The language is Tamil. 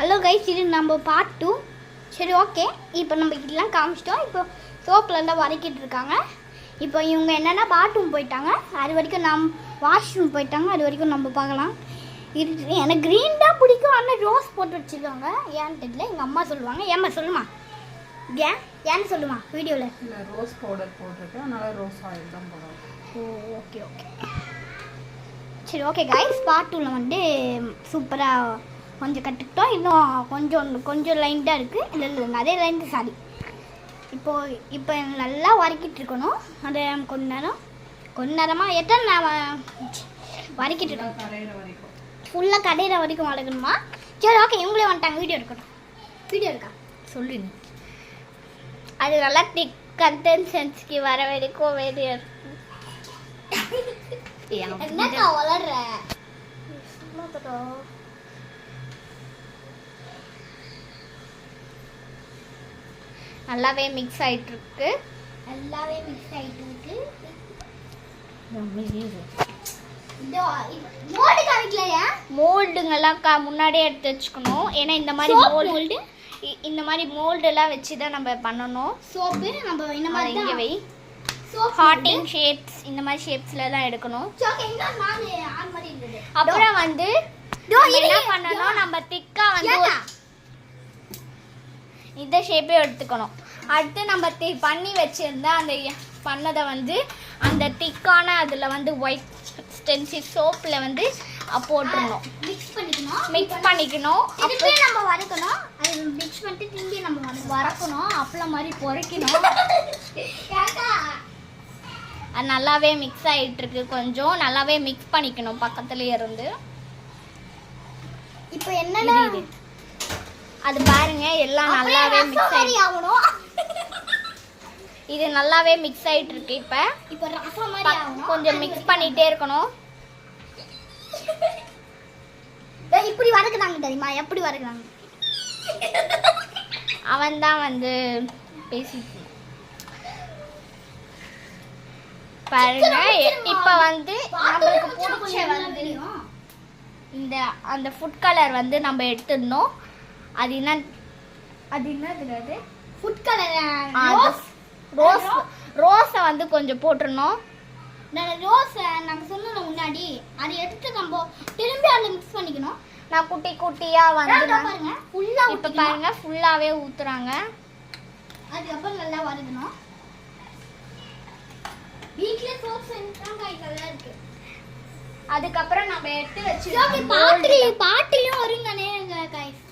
ஹலோ கைஸ், இது நம்ம பார்ட் 2. சரி, ஓகே. இப்போ நம்ம இதெல்லாம் காமிச்சிட்டோம். இப்போ சோப்புலேருந்து வரைக்கிட்டு இருக்காங்க. இப்போ இவங்க என்னென்னா பாத்ரூம் போயிட்டாங்க. அது வரைக்கும் வாஷ்ரூம் போயிட்டாங்க. அது வரைக்கும் நம்ம பார்க்கலாம். இது எனக்கு க்ரீன் தான் பிடிக்கும். ஆனால் ரோஸ் போட்டு வச்சுருக்காங்க. ஏன்னு தெரியல. எங்கள் அம்மா சொல்லுவாங்க. ஏம்மா சொல்லுமா, ஏன்னு சொல்லுமா வீடியோவில். இல்லை, ரோஸ் பவுடர் போட்டிருக்கேன், அதனால் ரோஸ் ஆயில் தான் போடுறோம். ஓ, ஓகே ஓகே. சரி, ஓகே கைஸ், பார்ட் 2ல் வந்து சூப்பராக கொஞ்சம் கற்றுக்கிட்டோம். இன்னும் கொஞ்சம் லைன் தான் இருக்குது. இல்லை நிறைய லைன் தான். சாரி. இப்போ நல்லா வரைக்கிட்டு இருக்கணும். அதை கொஞ்ச நேரமாக எத்தனை நான் வரைக்கிட்டு இருக்கோம். கரையிற வரைக்கும், ஃபுல்லாக கடையிற வரைக்கும் வளர்க்கணுமா? சரி, ஓகே. இவங்களே வந்துட்டாங்க. வீடியோ இருக்கட்டும். வீடியோ இருக்கா சொல்லு நீ. அது நல்லா திக் கன்சிஸ்டன்சிக்கு வர வரைக்கும் வீடியோ என்னக்கா வளர்ற நல்லாவே மிக்ஸ் ஆயிட்டு இருக்கு. மோல்டுங்கெல்லாம் முன்னாடியே எடுத்து வச்சுக்கணும். ஏன்னா இந்த மாதிரி மோல்டெல்லாம் வச்சு தான் நம்ம பண்ணணும். சோப்பு நம்ம இந்த மாதிரி இங்கே வை. ஹார்ட்டிங் ஷேப்ஸ், இந்த மாதிரி ஷேப்ஸில் தான் எடுக்கணும். அப்புறம் வந்து என்ன பண்ணணும், நம்ம திக்காக வந்து இந்த ஷேப்பே எடுத்துக்கணும். அடுத்து நம்ம பண்ணி வச்சுருந்தா அந்த பண்ணதை வந்து அந்த திக்கான அதில் வந்து ஒயிட் ஸ்டென்சில் சோப்பில் வந்து போட்டுருணும். மிக்ஸ் பண்ணிக்கணும். அப்படியே நம்ம வதக்கணும். அது மிக்ஸ் பண்ணிட்டு திரும்பி நம்ம வதக்கணும். அப்பளம் மாதிரி பொரிக்கணும். அது நல்லாவே மிக்ஸ் ஆகிட்டுருக்கு. கொஞ்சம் நல்லாவே மிக்ஸ் பண்ணிக்கணும் பக்கத்துலேயே இருந்து. இப்போ என்னன்னா அது பாருங்க, எல்லாம் நல்லாவே மிக்ஸ் ஆகணும். இது நல்லாவே மிக்ஸ் ஆகிட்டு இருக்கு. இப்போ கொஞ்சம் மிக்ஸ் பண்ணிட்டே இருக்கணும். இப்படி வதக்குறாங்க தெரியுமா? எப்படி வதக்குறாங்க? அவன் தான் வந்து பேசிட்டு பாருங்க. இப்போ வந்து நம்மளுக்கு பிடிச்ச வந்து அந்த ஃபுட் கலர் வந்து நம்ம எடுத்துடணும். அது என்னது ஃபுட் கலர். ரோஸை வந்து கொஞ்சம் போட்டுடணும். ரோஸை நாங்கள் சொன்னோம் முன்னாடி. அதை எடுத்து நம்ம திரும்பி அதில் மிக்ஸ் பண்ணிக்கணும். நான் குட்டி குட்டியாக வந்து பாருங்க ஃபுல்லாக இப்போ பாருங்க ஃபுல்லாகவே ஊற்றுறாங்க. அதுக்கப்புறம் நல்லா வதக்கணும். வீட்டிலே சோப் செஞ்சாங்க, இதெல்லாம் இருக்கு. அதுக்கப்புறம் நம்ம எடுத்து வச்சு பாட்டிலையும் வருங்கண்ணே கைஸ்.